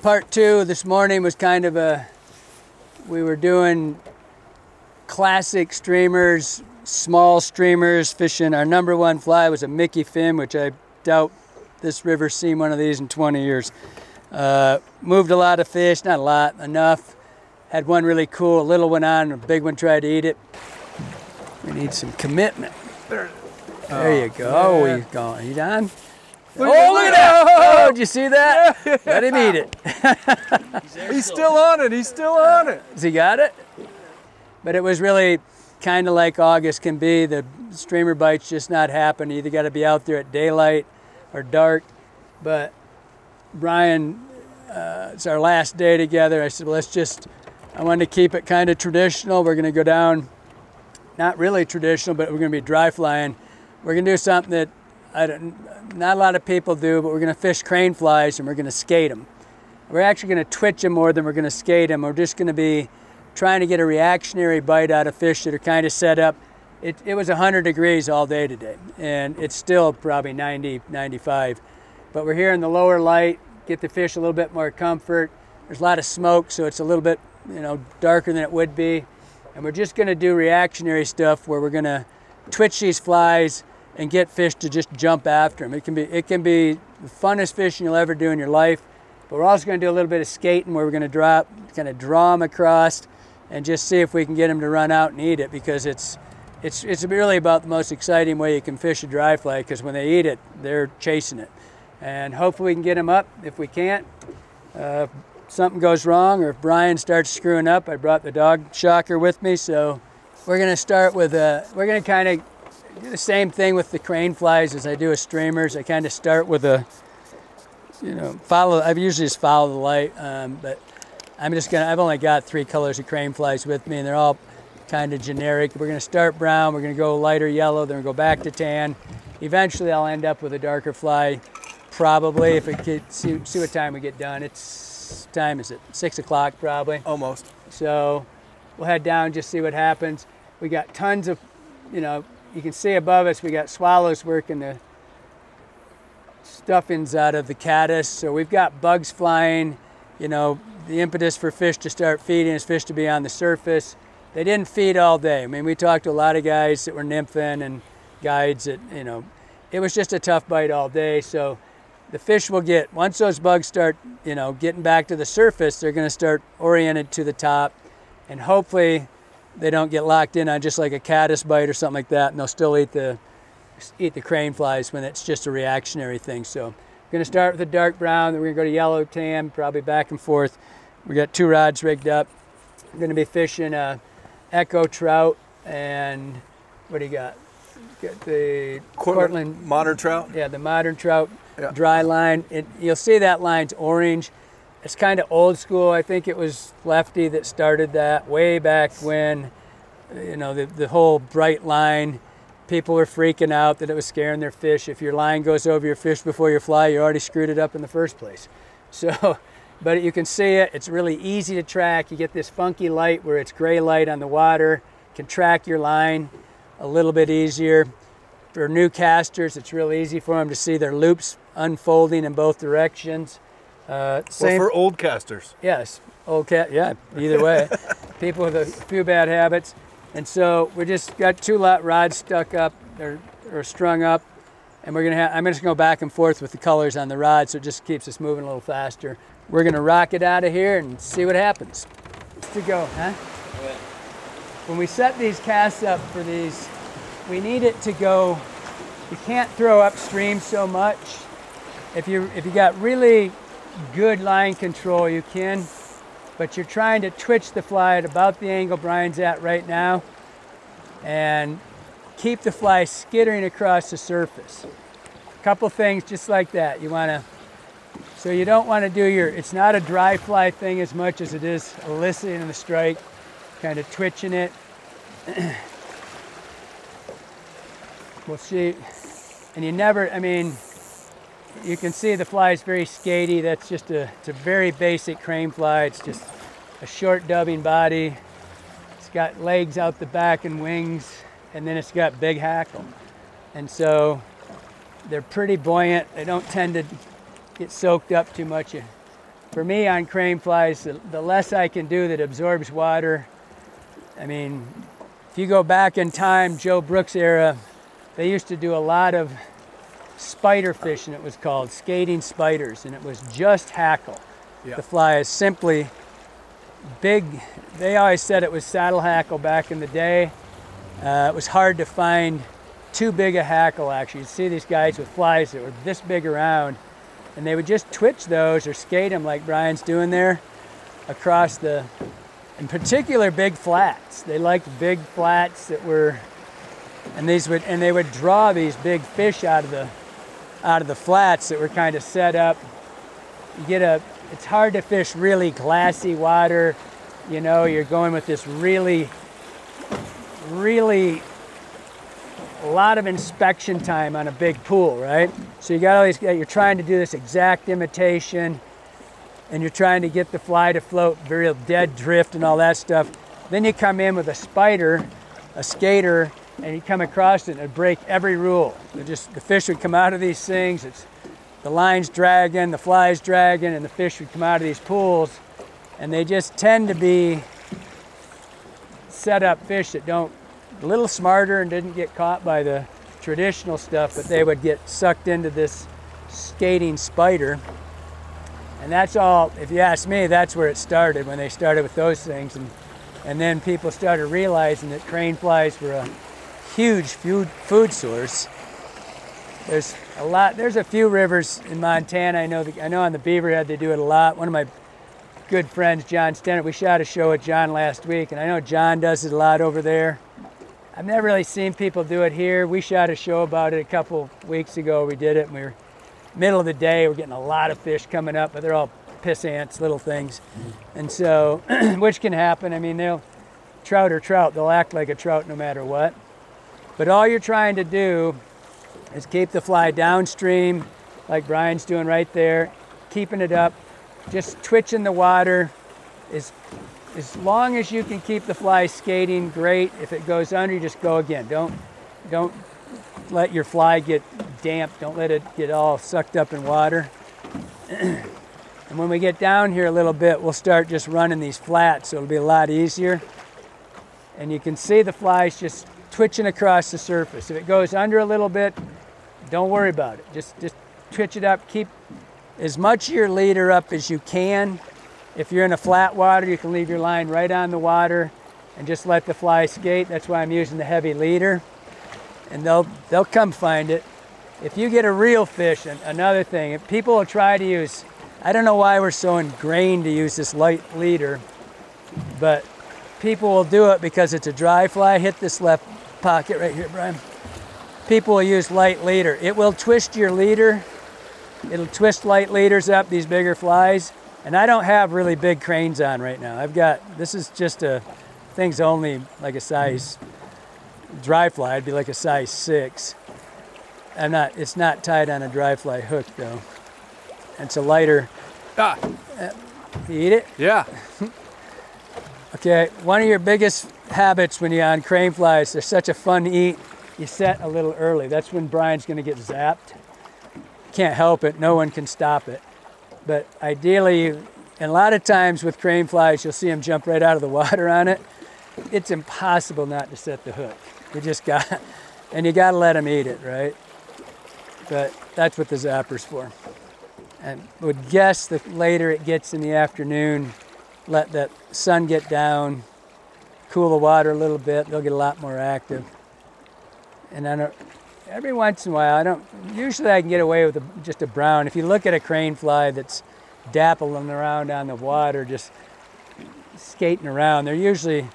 part two this morning was kind of we were doing classic streamers, small streamers, fishing. Our number one fly was a Mickey fin, which I doubt this river's seen one of these in 20 years. Moved a lot of fish, not a lot, enough. Had one really cool, a little one on, a big one tried to eat it. We need some commitment. There you go. Yeah. He's going. He's on. Look at that! Oh, did you see that? Yeah. Let him eat it. He's still on it. He's still on it. Has he got it? But it was really kind of like August can be. The streamer bite's just not happening. You either got to be out there at daylight or dark. But Brian, it's our last day together. I said, well, I wanted to keep it kind of traditional. We're going to go down, not really traditional, but we're going to be dry flying. We're going to do something that not a lot of people do, but we're going to fish craneflies and we're going to skate them. We're actually going to twitch them more than we're going to skate them. We're just going to be trying to get a reactionary bite out of fish that are kind of set up. It was 100 degrees all day today, and it's still probably 90, 95. But we're here in the lower light, get the fish a little bit more comfort. There's a lot of smoke, so it's a little bit, darker than it would be. And we're just going to do reactionary stuff where we're going to twitch these flies and get fish to just jump after them. It can be the funnest fishing you'll ever do in your life. But we're also going to do a little bit of skating where we're going to kind of draw them across and just see if we can get them to run out and eat it, because it's really about the most exciting way you can fish a dry fly, because when they eat it, they're chasing it. And hopefully we can get them up. If we can't, if something goes wrong or if Brian starts screwing up, I brought the dog shocker with me, so we're going to start with we're going to kind of do the same thing with the craneflies as I do with streamers. I kind of start with I usually just follow the light, but I've only got 3 colors of craneflies with me, and they're all kind of generic. We're going to start brown, we're going to go lighter yellow, then we'll go back to tan. Eventually I'll end up with a darker fly, probably, if it could see what time we get done. Time is it? 6 o'clock probably. Almost. So we'll head down, just see what happens. We got tons of, you can see above us, we got swallows working the stuffings out of the caddis. So we've got bugs flying. The impetus for fish to start feeding is fish to be on the surface. They didn't feed all day. I mean, we talked to a lot of guys that were nymphing and guides that, it was just a tough bite all day. So the fish will once those bugs start, getting back to the surface, they're going to start oriented to the top, and hopefully they don't get locked in on just like a caddis bite or something like that, and they'll still eat the craneflies when it's just a reactionary thing. So we're going to start with a dark brown, then we're going to go to yellow, tan, probably back and forth. We got 2 rods rigged up. We're going to be fishing Echo trout, and what do you got? Got the Cortland modern trout. Yeah, the modern trout, yeah. Dry line. You'll see that line's orange. It's kind of old school. I think it was Lefty that started that way back when, the whole bright line. People were freaking out that it was scaring their fish. If your line goes over your fish before you fly, you already screwed it up in the first place. So, but you can see it. It's really easy to track. You get this funky light where it's gray light on the water. You can track your line a little bit easier. For new casters, it's real easy for them to see their loops unfolding in both directions. Same for old casters. Yes, yeah, either way. People with a few bad habits. And so we just got 2 rods stuck up or strung up, and I'm just gonna go back and forth with the colors on the rod, so it just keeps us moving a little faster. We're gonna rock it out of here and see what happens. To go, huh? Yeah. When we set these casts up for these, we need it to go. You can't throw upstream so much. If you got really good line control, you can, but you're trying to twitch the fly at about the angle Brian's at right now and keep the fly skittering across the surface. A couple things just like that. So you don't want to do it's not a dry fly thing as much as it is eliciting the strike, kind of twitching it. We'll see. And you can see the fly is very skatey. That's just it's a very basic crane fly. It's just a short dubbing body. It's got legs out the back and wings, and then it's got big hackle. And so they're pretty buoyant. They don't tend to get soaked up too much. for me on Craneflies, the less I can do that absorbs water. I mean, if you go back in time, Joe Brooks era, they used to do a lot of spider fishing, it was called, skating spiders, and it was just hackle. Yeah. The fly is simply big. They always said it was saddle hackle back in the day. It was hard to find too big a hackle, actually. You'd see these guys with flies that were this big around, and they would just twitch those or skate them like Brian's doing there across the, in particular, big flats. They liked big flats that were, and they would draw these big fish out of the flats that were kind of set up. You get it's hard to fish really glassy water. You know, you're going with this really a lot of inspection time on a big pool, right? So you got all these, you're trying to do this exact imitation, and you're trying to get the fly to float very dead drift and all that stuff. Then you come in with a spider, a skater, and you come across it and it'd break every rule. The fish would come out of these things, the line's dragging, the fly's dragging, and the fish would come out of these pools, and they just tend to be set up fish that don't, a little smarter and didn't get caught by the traditional stuff, but they would get sucked into this skating spider. And that's all, if you ask me, that's where it started, when they started with those things. And then people started realizing that Craneflies were a huge food source. There's a few rivers in Montana. I know on the Beaverhead they do it a lot. One of my good friends, John Stennett, we shot a show with John last week, and I know John does it a lot over there. I've never really seen people do it here. We shot a show about it a couple weeks ago. We did it, and we were middle of the day. We're getting a lot of fish coming up, but they're all piss ants, little things. And so, which can happen. I mean, trout are trout. They'll act like a trout no matter what. But all you're trying to do is keep the fly downstream, like Brian's doing right there, keeping it up, just twitching the water. As long as you can keep the fly skating, great. If it goes under, you just go again. Don't let your fly get damp. Don't let it get all sucked up in water. And when we get down here a little bit, we'll start just running these flats, so it'll be a lot easier. And you can see the flies just twitching across the surface. If it goes under a little bit, don't worry about it. Just twitch it up. Keep as much of your leader up as you can. If you're in a flat water, you can leave your line right on the water and just let the fly skate. That's why I'm using the heavy leader. And they'll come find it. If you get a real fish, and another thing, if people will try to use, I don't know why we're so ingrained to use this light leader, but people will do it because it's a dry fly. Hit this left pocket right here, Brian. People will use light leader. It will twist your leader. It'll twist light leaders up, these bigger flies. And I don't have really big cranes on right now. This is just thing's only like a size, dry fly, it'd be like a size 6. It's not tied on a dry fly hook though. It's a lighter. You eat it? Yeah. Okay, one of your biggest habits when you're on Craneflies, they're such a fun to eat, you set a little early. That's when Brian's gonna get zapped. Can't help it, no one can stop it. But ideally, and a lot of times with Craneflies, you'll see them jump right out of the water on it. It's impossible not to set the hook. You just and you gotta let them eat it, right? But that's what the zapper's for. And would guess the later it gets in the afternoon, let that sun get down, cool the water a little bit, they'll get a lot more active. And then every once in a while, usually I can get away with just a brown. If you look at a Cranefly that's dappling around on the water, just skating around, they're usually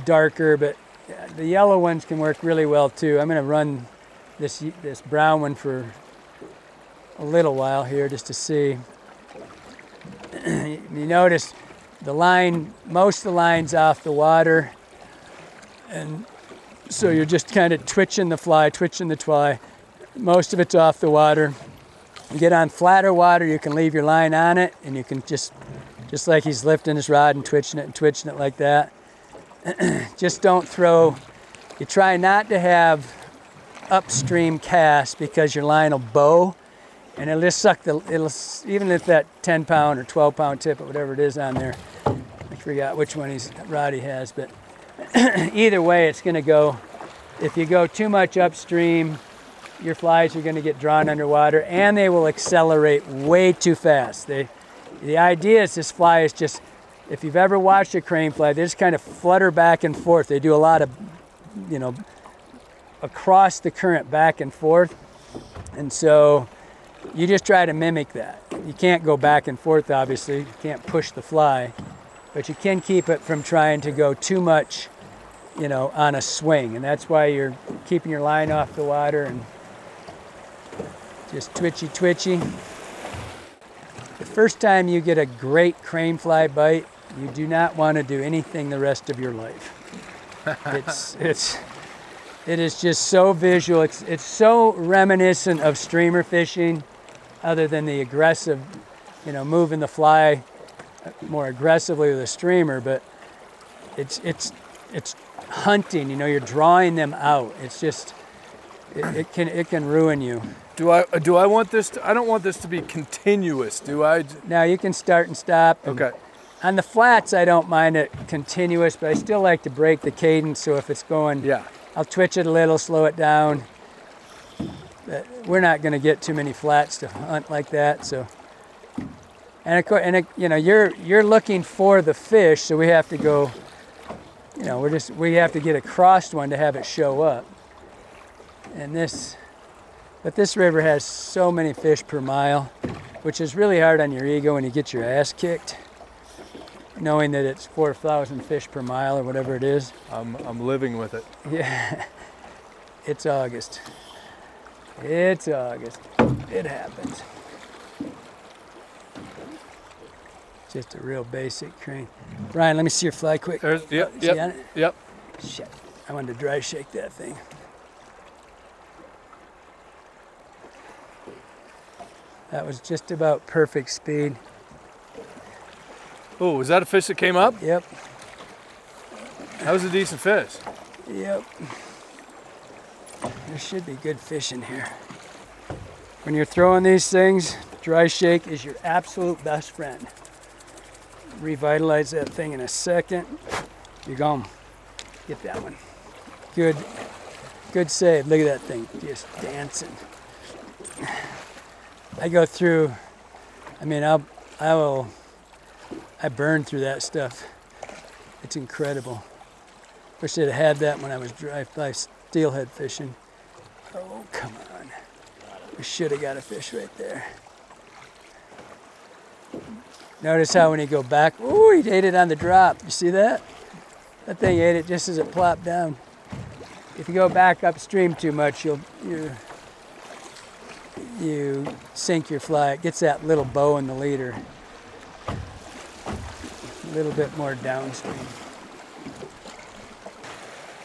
darker, but the yellow ones can work really well too. I'm gonna run this brown one for a little while here just to see. You notice most of the line's off the water, and so you're just kind of twitching the fly. Most of it's off the water. You get on flatter water, you can leave your line on it, and you can just like he's lifting his rod and twitching it like that. Just don't throw, you try not to have upstream cast because your line will bow. and it'll just suck even if that 10-pound or 12-pound tip or whatever it is on there. I forgot which one Roddy has, but either way, it's going to go. If you go too much upstream, your flies are going to get drawn underwater, and they will accelerate way too fast. The idea is this fly is just, if you've ever watched a crane fly, they just kind of flutter back and forth. They do a lot of, across the current back and forth. And so you just try to mimic that. You can't go back and forth, obviously. You can't push the fly, but you can keep it from trying to go too much, on a swing. And that's why you're keeping your line off the water and just twitchy, twitchy. The first time you get a great crane fly bite, you do not want to do anything the rest of your life. It is just so visual. It's so reminiscent of streamer fishing, other than the aggressive, moving the fly more aggressively with a streamer. But it's hunting. You're drawing them out. It's just it can ruin you. Do I want this? I don't want this to be continuous. Do I? Now you can start and stop. Okay. On the flats, I don't mind it continuous, but I still like to break the cadence. So if it's going, I'll twitch it a little, slow it down. But we're not going to get too many flats to hunt like that. So, and of course, you're looking for the fish, so we have to go. We have to get a crossed one to have it show up. But this river has so many fish per mile, which is really hard on your ego when you get your ass kicked, knowing that it's 4,000 fish per mile or whatever it is. I'm living with it. Yeah, it's August. It's August. It happens. Just a real basic crane. Ryan, let me see your fly quick. Yep. Shit, I wanted to dry shake that thing. That was just about perfect speed. Oh, was that a fish that came up? Yep. That was a decent fish. Yep. There should be good fish in here. When you're throwing these things, dry shake is your absolute best friend. Revitalize that thing in a second. You're gone. Get that one. Good save. Look at that thing, just dancing. I go through, I burn through that stuff. It's incredible. Wish I'd had that when I was dry fly steelhead fishing. Oh, come on. We should have got a fish right there. Notice how when you go back, ooh, he ate it on the drop. You see that? That thing ate it just as it plopped down. If you go back upstream too much, you sink your fly. It gets that little bow in the leader. A little bit more downstream.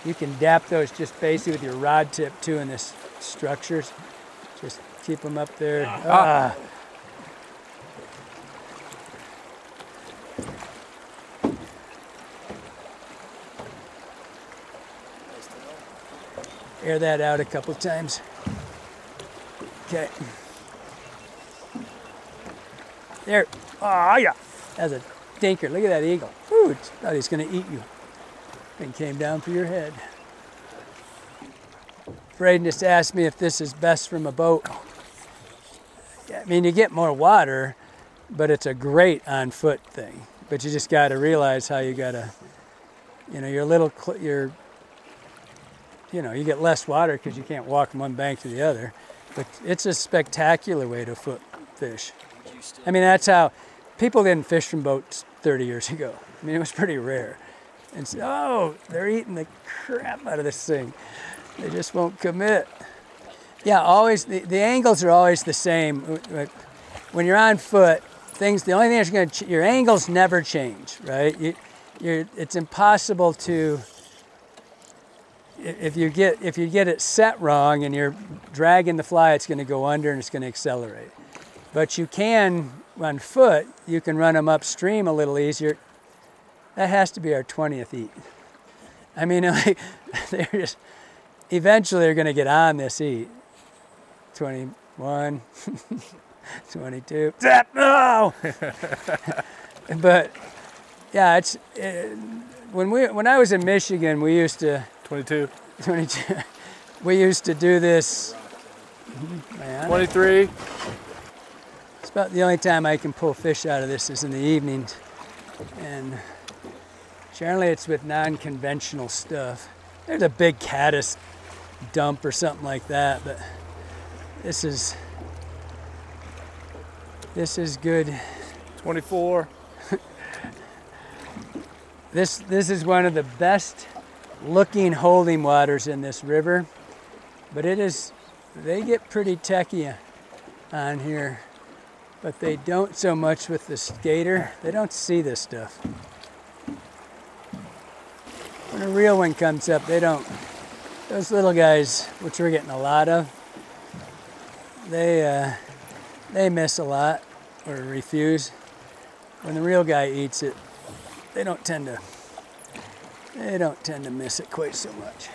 You can dap those just basically with your rod tip too in this structures. Just keep them up there. Air that out a couple times. Okay. There. Oh, yeah. That's a stinker. Look at that eagle. Ooh, thought he's going to eat you. Thing came down for your head. Braden just asked me if this is best from a boat. I mean, you get more water, but it's a great on-foot thing. But you just got to realize how you got to, you get less water because you can't walk from one bank to the other. But it's a spectacular way to foot fish. I mean, that's how people didn't fish from boats 30 years ago. I mean, it was pretty rare. And so, oh, they're eating the crap out of this thing. They just won't commit. Yeah, always, the angles are always the same. When you're on foot, the only thing that's going to, your angles never change, right? It's impossible to, if you get it set wrong and you're dragging the fly, it's going to go under and it's going to accelerate. But you can, on foot, you can run them upstream a little easier. That has to be our 20th eat. I mean, they're just, eventually they're going to get on this eat. 1, 22. Zap! No! But yeah, when I was in Michigan, we used to 22. We used to do this. Man, 23. it's about the only time I can pull fish out of this is in the evenings, and generally it's with non-conventional stuff. There's a big caddis dump or something like that, but this is good. 24. This is one of the best looking holding waters in this river, but they get pretty techy on here, but they don't so much with the skater. They don't see this stuff. When a real one comes up, they don't. Those little guys, which we're getting a lot of, they miss a lot or refuse. When the real guy eats it, they don't tend to miss it quite so much.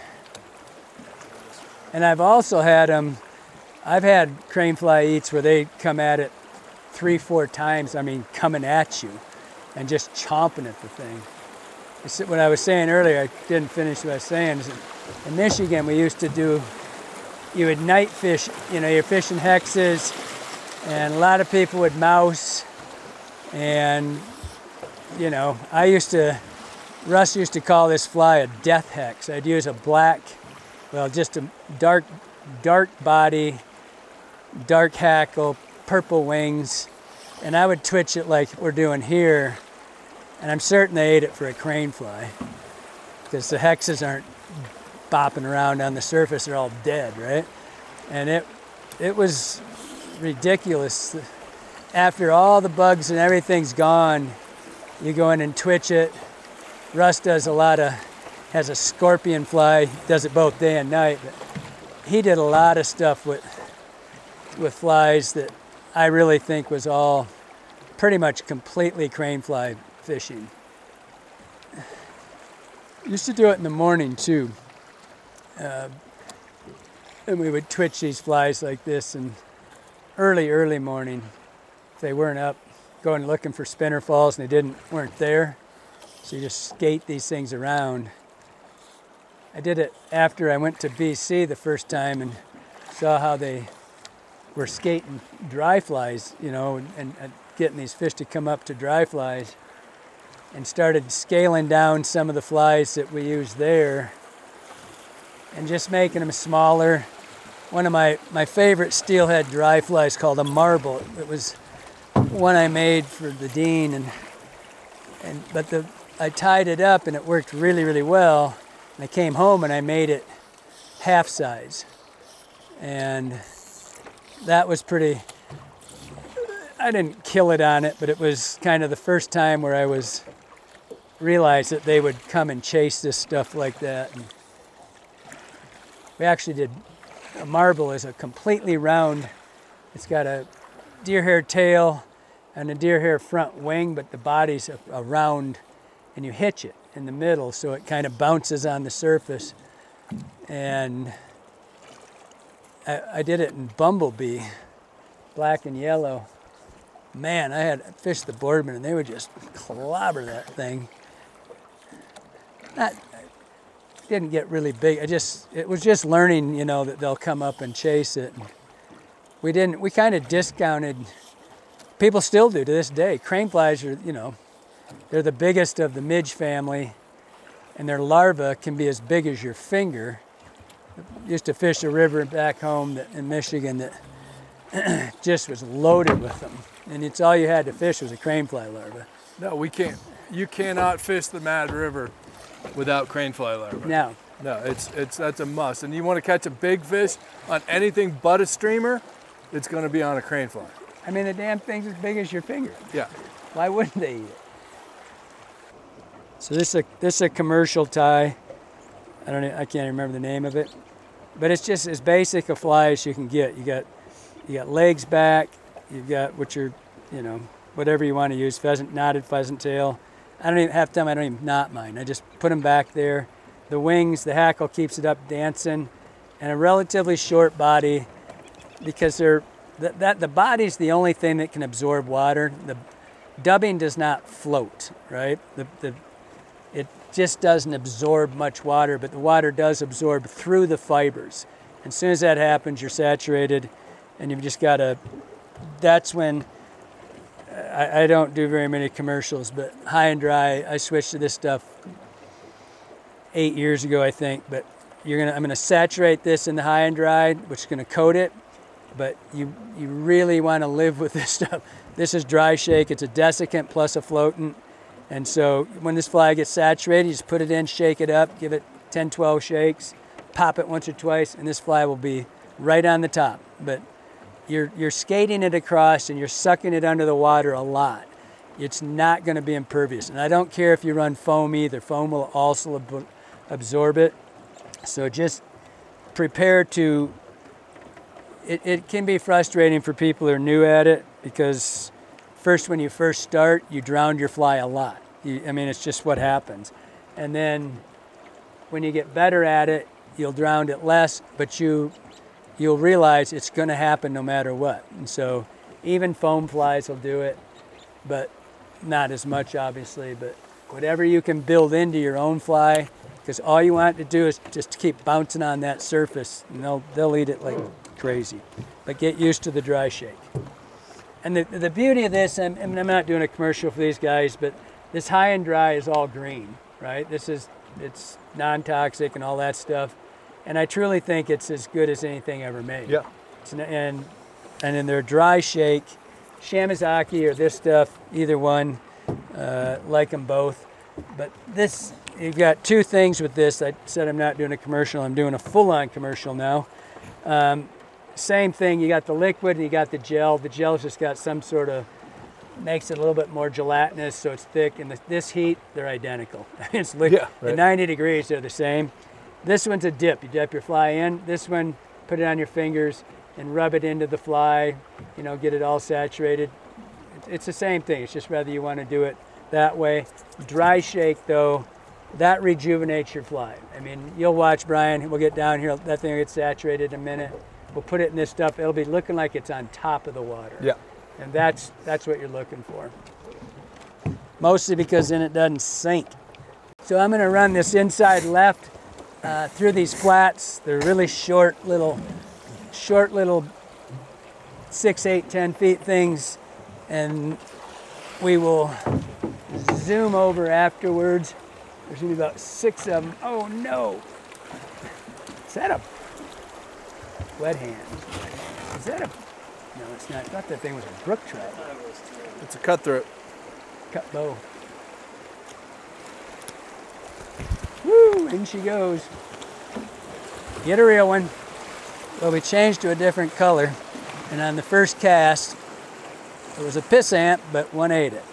And I've also had I've had cranefly eats where they come at it 3-4 times, coming at you and just chomping at the thing. What I was saying earlier, I didn't finish what I was saying, is in Michigan we used to you would night fish, you're fishing hexes, and a lot of people would mouse, and Russ used to call this fly a death hex. I'd use just a dark body, dark hackle, purple wings, and I would twitch it like we're doing here, and I'm certain they ate it for a cranefly, because the hexes aren't bopping around on the surface, they're all dead, right? And it was ridiculous. After all the bugs and everything's gone, you go in and twitch it. Russ has a scorpion fly, does it both day and night, but he did a lot of stuff with flies that I really think was all pretty much completely cranefly fishing. Used to do it in the morning too. And we would twitch these flies like this in early morning. If they weren't up, going looking for spinner falls and they weren't there. So you just skate these things around. I did it after I went to BC the first time and saw how they were skating dry flies, and getting these fish to come up to dry flies, and started scaling down some of the flies that we used there and just making them smaller. One of my favorite steelhead dry flies called a marble. It was one I made for the Dean, but I tied it up and it worked really well. And I came home and I made it half size, and that was pretty. I didn't kill it on it, but it was kind of the first time where I realized that they would come and chase this stuff like that. And we actually did. A marble is a completely round. It's got a deer hair tail and a deer hair front wing, but the body's a round, and you hitch it in the middle so it kind of bounces on the surface. And I did it in bumblebee, black and yellow. Man, I fished the Boardman and they would just clobber that thing. Didn't get really big. It was just learning, that they'll come up and chase it. And we kind of discounted. People still do to this day. Craneflies are, they're the biggest of the midge family, and their larvae can be as big as your finger. I used to fish a river back home in Michigan that just was loaded with them, and it's all you had to fish was a cranefly larva. No, we can't. You cannot fish the Mad River without cranefly larvae. No, that's a must. And you want to catch a big fish on anything but a streamer, it's going to be on a cranefly. The damn thing's as big as your finger. Yeah. Why wouldn't they eat it? So this is a commercial tie. I can't remember the name of it, but it's just as basic a fly as you can get. You got legs back. You've got whatever you want to use, knotted pheasant tail. I don't even knot mine. I just put them back there. The wings, the hackle keeps it up dancing, and a relatively short body, because the body's the only thing that can absorb water. The dubbing does not float, right? It just doesn't absorb much water, but the water does absorb through the fibers. And as soon as that happens, you're saturated, and you've just got to, that's when, I don't do very many commercials, but high and dry, I switched to this stuff 8 years ago, I think, but I'm gonna saturate this in the high and dry, which is gonna coat it, but you really wanna live with this stuff. This is dry shake, it's a desiccant plus a floatant. And so when this fly gets saturated, you just put it in, shake it up, give it 10, 12 shakes, pop it once or twice, and this fly will be right on the top. But you're skating it across and you're sucking it under the water a lot. It's not gonna be impervious. And I don't care if you run foam either. Foam will also absorb it. So just prepare to, it can be frustrating for people who are new at it because when you first start, you drown your fly a lot. I mean, it's just what happens. And then when you get better at it, you'll drown it less, but you'll realize it's gonna happen no matter what. And so even foam flies will do it, but not as much obviously, but whatever you can build into your own fly, because all you want to do is just keep bouncing on that surface and they'll eat it like crazy. But get used to the dry shake. And the beauty of this, I'm not doing a commercial for these guys, but this high and dry is all green, right? It's non-toxic and all that stuff. And I truly think it's as good as anything ever made. Yeah. And in their dry shake, Shamazaki or this stuff, either one, like them both. But this, you've got two things with this. I said I'm not doing a commercial, I'm doing a full-on commercial now. Same thing, you got the liquid and you got the gel. The gel's just got some sort of, makes it a little bit more gelatinous so it's thick. And this heat, they're identical. It's liquid. Yeah, right. At 90 degrees, they're the same. This one's a dip. You dip your fly in. This one, put it on your fingers and rub it into the fly, get it all saturated. It's the same thing. It's just whether you want to do it that way. Dry shake though, that rejuvenates your fly. I mean, you'll watch Brian, we'll get down here, that thing will get saturated in a minute. We'll put it in this stuff, it'll be looking like it's on top of the water. Yeah. And that's what you're looking for. Mostly because then it doesn't sink. So I'm gonna run this inside left through these flats. They're really short little 6, 8, 10 feet things. And we will zoom over afterwards. There's gonna be about 6 of them. Oh no! Is that a wet hand? Is that a, no it's not. I thought that thing was a brook trout. It's a cutthroat. Cut bow. Woo, in she goes. Get a real one. Well, we changed to a different color. And on the first cast, it was a pissant, but one ate it.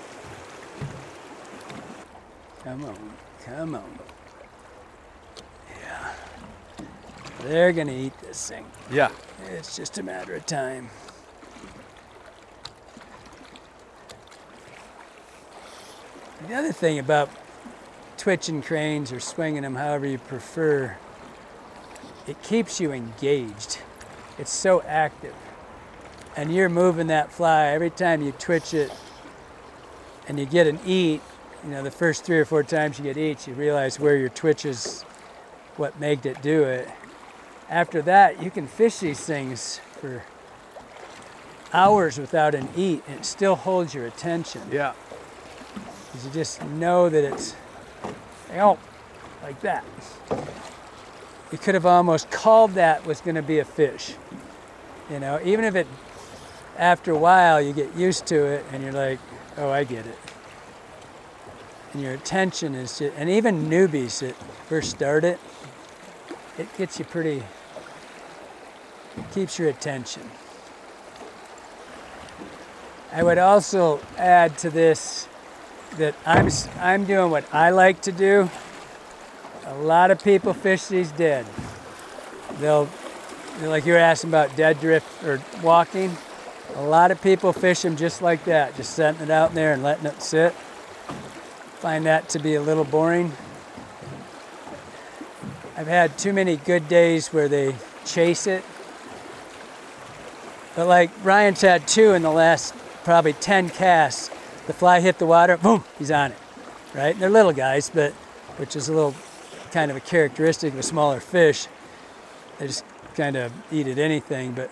Come on, come on. Yeah. They're gonna eat this thing. Yeah. It's just a matter of time. The other thing about twitching cranes or swinging them, however you prefer, it keeps you engaged. It's so active. And you're moving that fly every time you twitch it and you get an eat. The first 3 or 4 times you get eats, you realize where your twitch is, what made it do it. After that, you can fish these things for hours without an eat, and it still holds your attention. Yeah. Because you just know that it's, like that. You could have almost called that was going to be a fish. Even if it, after a while, you get used to it, and you're like, oh, I get it. And your attention is just, and even newbies that first start it gets you pretty, it keeps your attention. I would also add to this that I'm doing what I like to do. A lot of people fish these dead. Like you were asking about dead drift or walking, a lot of people fish them just like that, just setting it out there and letting it sit. Find that to be a little boring. I've had too many good days where they chase it But like Ryan's had 2 in the last probably 10 casts. The fly hit the water, boom, he's on it, right? And they're little guys, but which is a little kind of a characteristic of a smaller fish. They just kind of eat at anything, but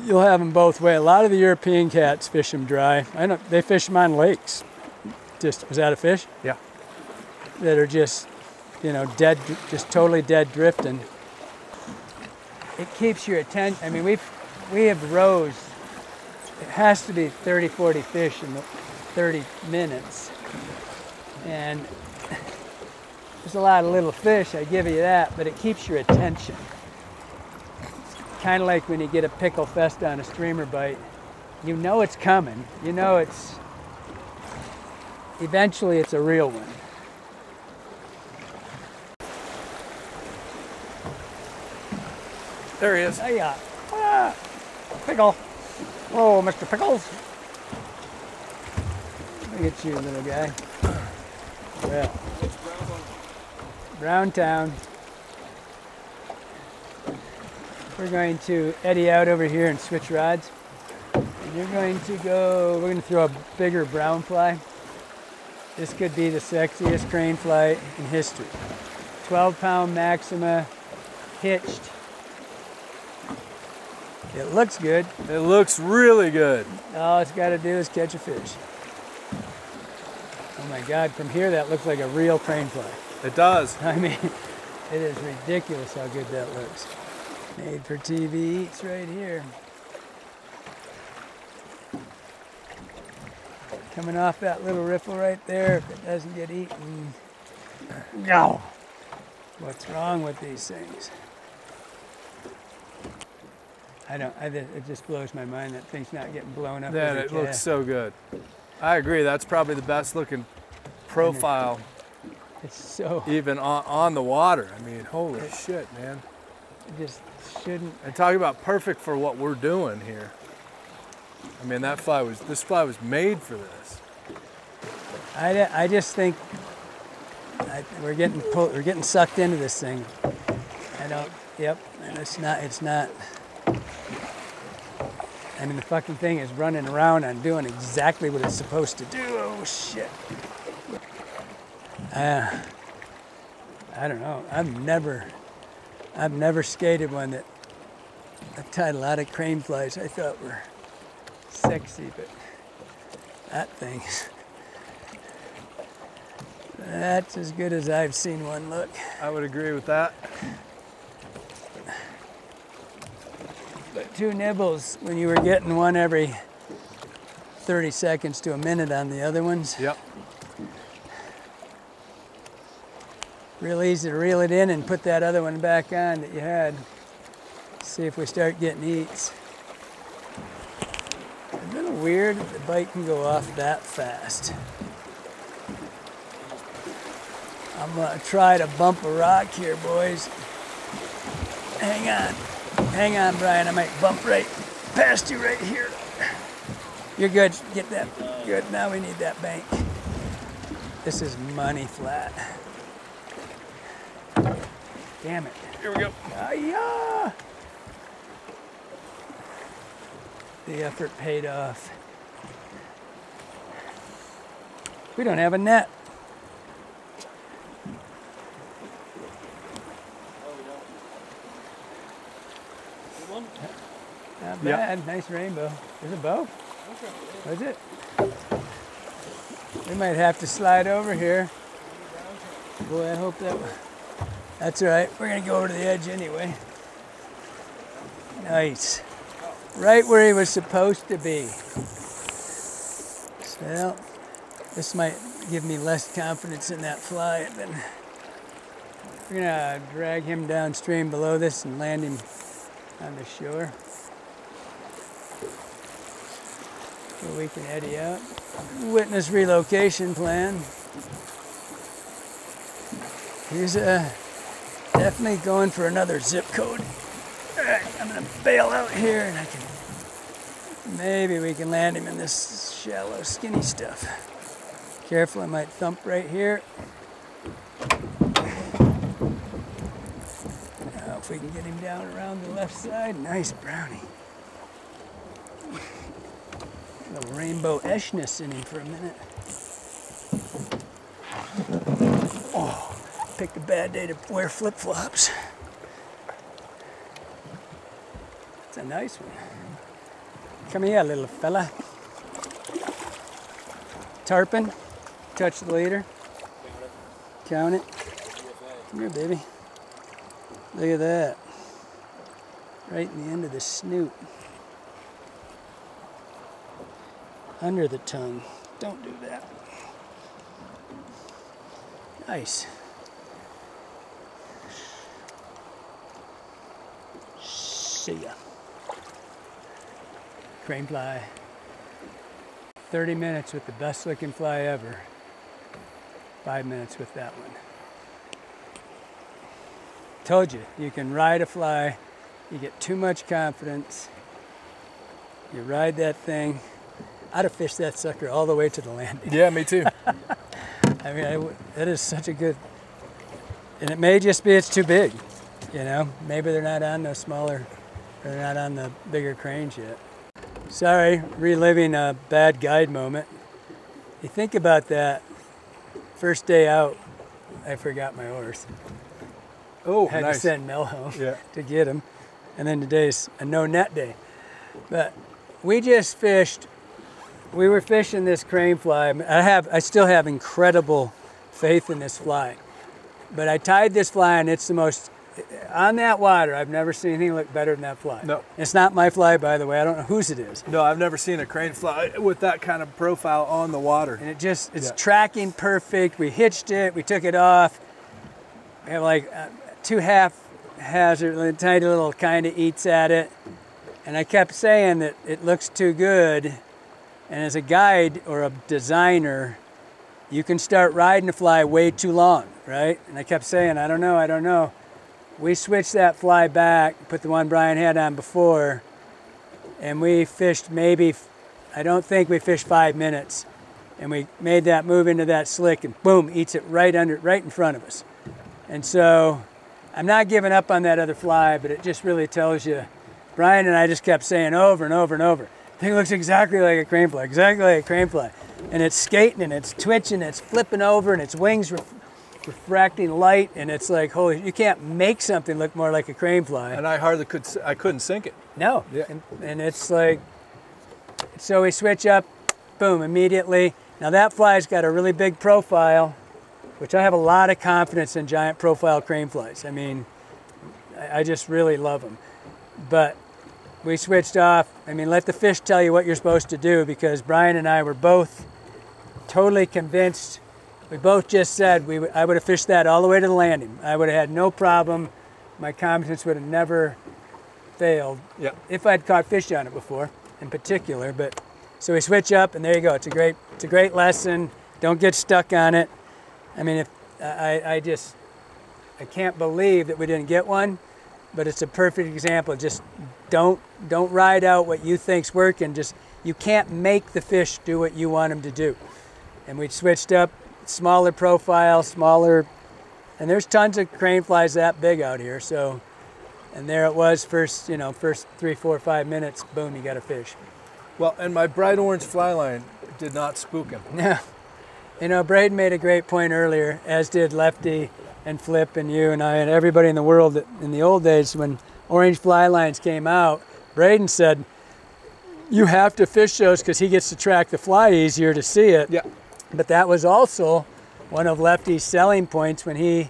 you'll have them both ways. A lot of the European cats fish them dry. I know they fish them on lakes. Was that a fish? Yeah. That are just, you know, dead, just totally dead drifting. It keeps your attention. I mean, we have rows. It has to be 30, 40 fish in 30 minutes. And there's a lot of little fish, I give you that, but it keeps your attention. It's kind of like when you get a pickle fest on a streamer bite. You know it's coming. You know eventually it's a real one. There he is. Hey, pickle. Oh, Mr. Pickles. Look at you, little guy. Well, Brown Town. We're going to eddy out over here and switch rods. And we're going to throw a bigger brown fly. This could be the sexiest crane fly in history. 12-pound Maxima, hitched. It looks good. It looks really good. All it's got to do is catch a fish. Oh my God, from here that looks like a real crane fly. It does. I mean, it is ridiculous how good that looks. Made for TV eats right here. Coming off that little riffle right there, if it doesn't get eaten. No. What's wrong with these things? It just blows my mind that thing's not getting blown up. That it looks so good. I agree. That's probably the best looking profile. It's so even on the water. I mean, holy shit, man. It just shouldn't. And talking about perfect for what we're doing here. I mean, this fly was made for this. I just think we're getting sucked into this thing. Yep, and it's not. I mean, the fucking thing is running around and doing exactly what it's supposed to do. Oh, shit. I don't know. I've never skated one that I've tied a lot of crane flies I thought were sexy, but that thing, that's as good as I've seen one look. I would agree with that. But 2 nibbles when you were getting one every 30 seconds to a minute on the other ones. Yep. Real easy to reel it in and put that other one back on that you had. See if we start getting eats. It's a little weird that the bite can go off that fast. I'm gonna try to bump a rock here, boys. Hang on. Hang on, Brian. I might bump right past you right here. You're good. Get that. Good. Now we need that bank. This is money flat. Damn it. Here we go. Yeah. The effort paid off. We don't have a net. Not bad. Yep. Nice rainbow. There's a bow. What is it? We might have to slide over here. Boy, I hope that's all right. We're going to go over to the edge anyway. Nice. Right where he was supposed to be. Well, this might give me less confidence in that fly. Then we're going to drag him downstream below this and land him on the shore. So we can eddy out. Witness relocation plan. He's definitely going for another zip code. All right, I'm gonna bail out here and maybe we can land him in this shallow, skinny stuff. Careful, I might thump right here. Now if we can get him down around the left side, nice brownie. A little rainbow-eshness in him for a minute. Oh, picked a bad day to wear flip-flops. It's a nice one. Come here, little fella. Tarpon, touch the leader. Count it. Come here, baby. Look at that. Right in the end of the snoot. Under the tongue. Don't do that. Nice. See ya. Cranefly. 30 minutes with the best looking fly ever. 5 minutes with that one. Told you, you can ride a fly. You get too much confidence. You ride that thing. I'd have fished that sucker all the way to the landing. Yeah, me too. I mean, that is such a good, and it may just be it's too big, you know? Maybe they're not on those smaller, or they're not on the bigger cranes yet. Sorry, reliving a bad guide moment. You think about that, first day out, I forgot my oars. Oh, Had nice. to send Mel home Yeah. to get him. And then today's a no net day. But we just fished, we were fishing this crane fly. I still have incredible faith in this fly. But I tied this fly and it's the most, on that water, I've never seen anything look better than that fly. No. It's not my fly, by the way. I don't know whose it is. No, I've never seen a crane fly with that kind of profile on the water. And it's tracking perfect. We hitched it, we took it off. We have like two haphazard, tiny little kind of eats at it. And I kept saying that it looks too good. And as a guide or a designer, you can start riding a fly way too long, right? And I kept saying, I don't know. We switched that fly back, put the one Brian had on before, and we fished maybe, I don't think we fished 5 minutes. And we made that move into that slick and boom, eats it right in front of us. And so I'm not giving up on that other fly, but it just really tells you, Brian and I just kept saying over and over and over, the thing looks exactly like a crane fly, exactly like a crane fly. And it's skating and it's twitching, it's flipping over and its wings refracting light, and it's like, holy, you can't make something look more like a crane fly. And I couldn't sink it. No, Yeah. and it's like, so we switch up, boom, immediately. Now that fly's got a really big profile, which I have a lot of confidence in giant profile crane flies. I mean, I just really love them. But we switched off. I mean, let the fish tell you what you're supposed to do, because Brian and I were both totally convinced. We both just said I would have fished that all the way to the landing. I would have had no problem. My confidence would have never failed if I'd caught fish on it before, in particular. But so we switch up, and there you go. It's a great lesson. Don't get stuck on it. I mean, I can't believe that we didn't get one, but it's a perfect example. Just don't ride out what you think's working. Just, you can't make the fish do what you want them to do. And we switched up, smaller profile, smaller, and there's tons of crane flies that big out here. So, and there it was, first 3, 4, 5 minutes, boom, you got a fish. Well, and my bright orange fly line did not spook him. Yeah. You know, Braden made a great point earlier, as did Lefty and Flip and you and I and everybody in the world. In the old days when orange fly lines came out, Braden said, you have to fish those because he gets to track the fly easier to see it. Yeah. But that was also one of Lefty's selling points when he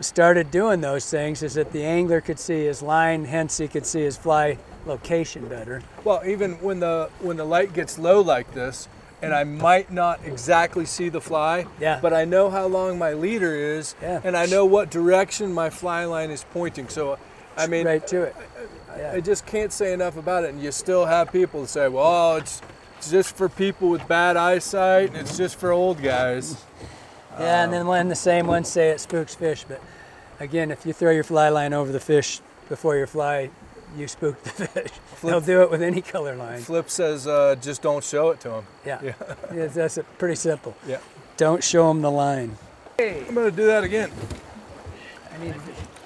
started doing those things, is that the angler could see his line, hence he could see his fly location better. Well, even when the light gets low like this, and I might not exactly see the fly, but I know how long my leader is, and I know what direction my fly line is pointing. So, I mean, right to it. I just can't say enough about it. And you still have people say, well, it's just for people with bad eyesight, and it's just for old guys. Yeah, and then when the same ones say it spooks fish, but again, if you throw your fly line over the fish before your fly, you spook the fish. They'll do it with any color line. Flip says, just don't show it to them. Yeah, that's pretty simple. Yeah. Don't show them the line. Hey, I'm gonna do that again.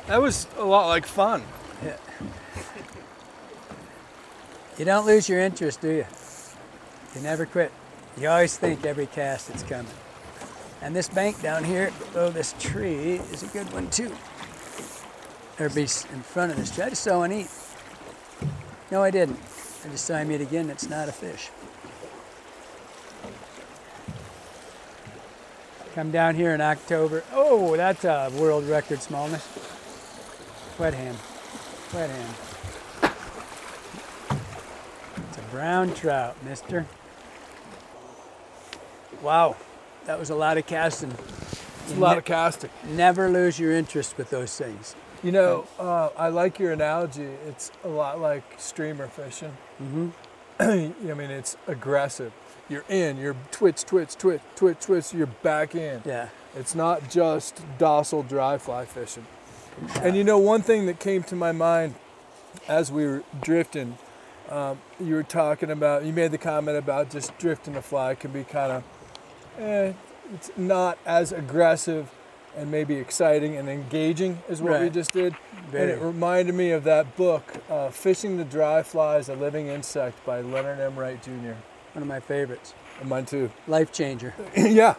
That was a lot like fun. Yeah. You don't lose your interest, do you? You never quit. You always think every cast that's coming. And this bank down here below this tree is a good one too. Or be in front of this tree. I just saw one eat. No, I didn't. I just saw him eat again. It's not a fish. Come down here in October. Oh, that's a world record smallness. Wet hand. Wet hand. It's a brown trout, mister. Wow. That was a lot of casting. It's a lot of casting. Never lose your interest with those things. You know, I like your analogy. It's a lot like streamer fishing. Mm-hmm. I mean, it's aggressive. You're in, you're twitch, twitch, twitch, twitch, twitch, you're back in. Yeah. It's not just docile dry fly fishing. And you know, one thing that came to my mind as we were drifting, you were talking about, you made the comment about just drifting a fly can be kind of, it's not as aggressive and maybe exciting and engaging as what we just did. Very. And it reminded me of that book, Fishing the Dry Flies, A Living Insect by Leonard M. Wright Jr. One of my favorites. And mine too. Life changer. Yeah.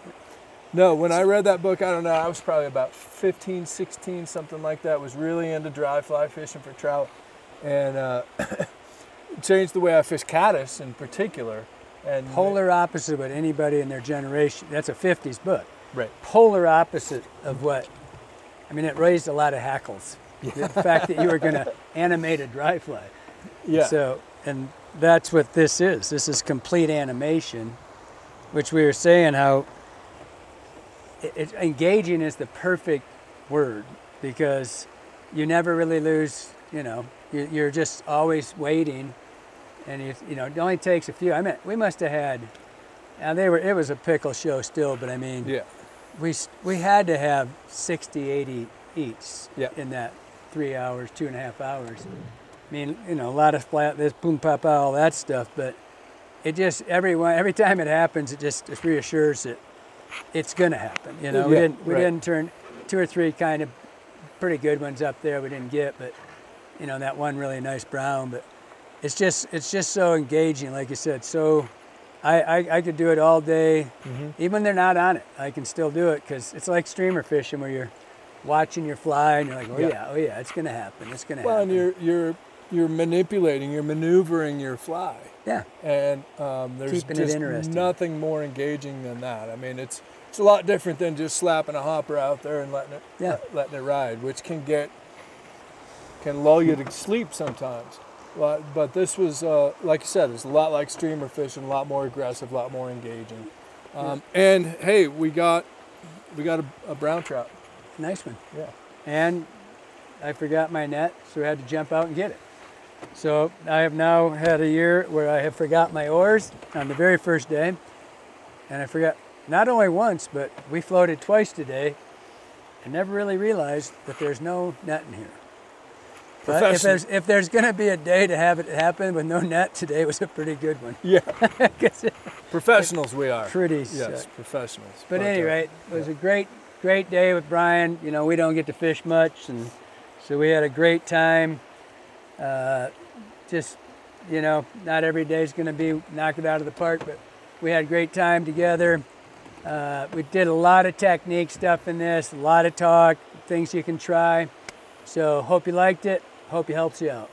No, when I read that book, I don't know, I was probably about 15, 16, something like that. Was really into dry fly fishing for trout. And changed the way I fish caddis in particular. And polar opposite of what anybody in their generation, that's a 50s book. Right. Polar opposite of what, I mean, it raised a lot of hackles. Yeah. The fact that you were going to animate a dry fly. Yeah. So, and that's what this is. This is complete animation, which we were saying how engaging is the perfect word because you never really lose, you know, you're just always waiting. And you know, it only takes a few. I mean, we must have had. Now it was a pickle show still, but I mean, yeah, we had to have 60, 80 each in that 3 hours, 2.5 hours. I mean, you know, a lot of flat, this boom, pop, all that stuff, but it just every time it happens, it just reassures that it's going to happen. You know, we didn't turn 2 or 3 kind of pretty good ones up there. We didn't get, but you know, that one really nice brown, but. It's just so engaging, like you said. So I could do it all day, even when they're not on it. I can still do it because it's like streamer fishing where you're watching your fly and you're like, oh yeah, it's gonna happen. It's gonna happen. Well, and you're manipulating, you're maneuvering your fly. Yeah. And there's keeping just it interesting. Nothing more engaging than that. I mean, it's a lot different than just slapping a hopper out there and letting it ride, which can lull you to sleep sometimes. But this was, like you said, it's a lot like streamer fishing, a lot more aggressive, a lot more engaging. And hey, we got a brown trout. Nice one. Yeah. And I forgot my net, so I had to jump out and get it. So I have now had a year where I have forgot my oars on the very first day. And I forgot not only once, but we floated twice today and never really realized that there's no net in here. But if there's going to be a day to have it happen with no net, today was a pretty good one. Yeah. Professionals we are. Pretty yes, professionals. But anyway, it was a great day with Brian. You know, we don't get to fish much, and so we had a great time. Just, you know, not every day is going to be knock it out of the park, but we had a great time together. We did a lot of technique stuff in this, a lot of talk, things you can try. So hope you liked it. Hope it helps you out.